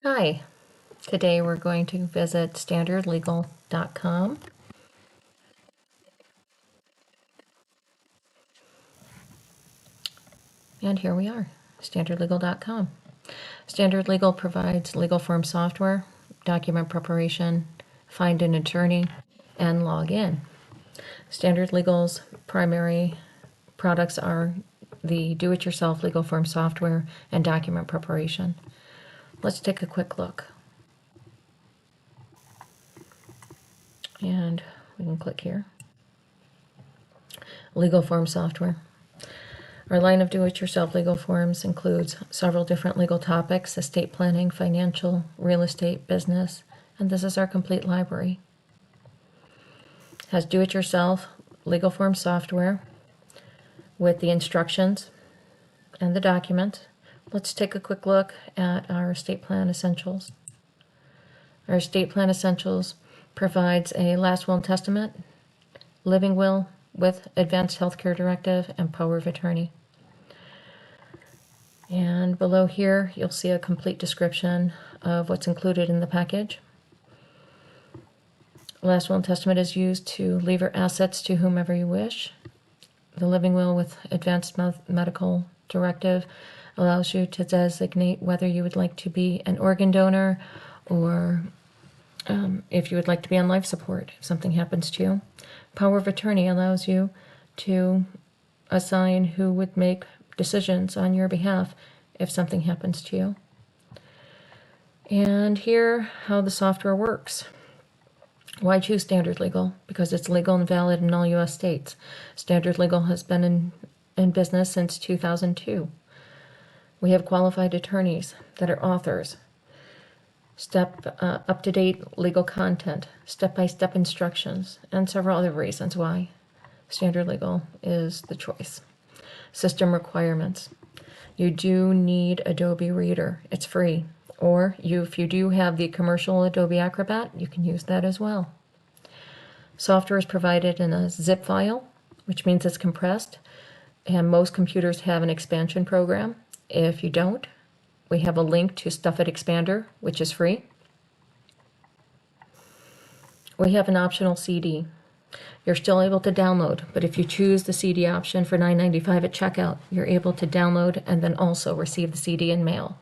Hi, today we're going to visit standardlegal.com. And here we are, standardlegal.com. Standard Legal provides legal form software, document preparation, find an attorney, and log in. Standard Legal's primary products are the do-it-yourself legal form software and document preparation. Let's take a quick look. And we can click here. Legal form software. Our line of do-it-yourself legal forms includes several different legal topics: estate planning, financial, real estate, business, and this is our complete library. It has do-it-yourself legal form software with the instructions and the document. Let's take a quick look at our estate plan essentials. Our estate plan essentials provides a last will and testament, living will with advanced healthcare directive, and power of attorney. And below here, you'll see a complete description of what's included in the package. Last will and testament is used to leave your assets to whomever you wish. The living will with advanced medical directive allows you to designate whether you would like to be an organ donor or if you would like to be on life support if something happens to you. Power of attorney allows you to assign who would make decisions on your behalf if something happens to you. And here, how the software works. Why choose Standard Legal? Because it's legal and valid in all U.S. states. Standard Legal has been in business since 2002. We have qualified attorneys that are authors, up-to-date legal content, step-by-step instructions, and several other reasons why Standard Legal is the choice. System requirements. You do need Adobe Reader. It's free. Or if you do have the commercial Adobe Acrobat, you can use that as well. Software is provided in a zip file, which means it's compressed, and most computers have an expansion program. If you don't, we have a link to Stuffit Expander, which is free. We have an optional CD. You're still able to download, but if you choose the CD option for $9.95 at checkout, you're able to download and then also receive the CD in mail.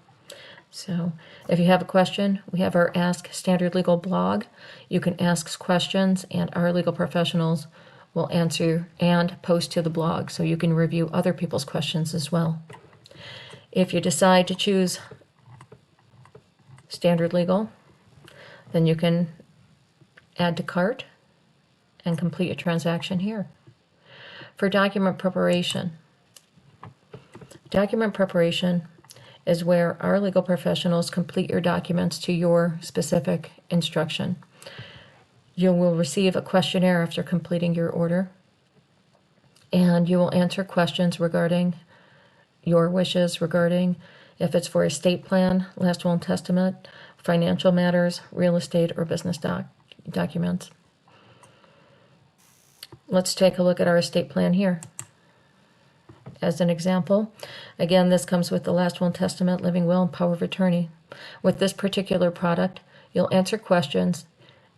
So if you have a question, we have our Ask Standard Legal blog. You can ask questions and our legal professionals will answer and post to the blog so you can review other people's questions as well. If you decide to choose Standard Legal, then you can add to cart and complete your transaction here. For document preparation is where our legal professionals complete your documents to your specific instruction. You will receive a questionnaire after completing your order, and you will answer questions regarding your wishes regarding if it's for estate plan, last will and testament, financial matters, real estate, or business documents. Let's take a look at our estate plan here. As an example, again, this comes with the last will and testament, living will, and power of attorney. With this particular product, you'll answer questions,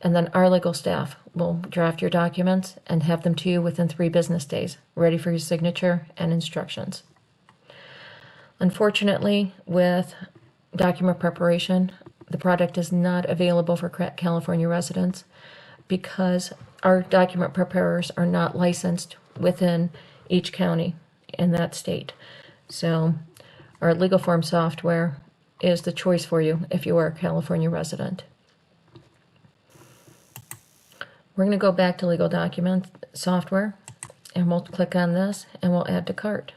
and then our legal staff will draft your documents and have them to you within 3 business days, ready for your signature and instructions. Unfortunately, with document preparation, the product is not available for California residents because our document preparers are not licensed within each county in that state. So our legal form software is the choice for you if you are a California resident. We're going to go back to legal document software and we'll click on this and we'll add to cart.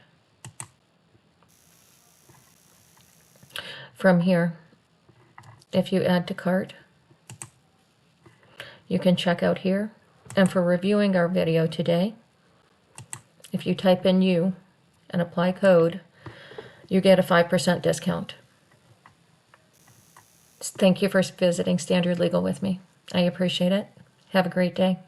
From here, if you add to cart, you can check out here. And for reviewing our video today, if you type in "you" and apply code, you get a 5% discount. Thank you for visiting Standard Legal with me. I appreciate it. Have a great day.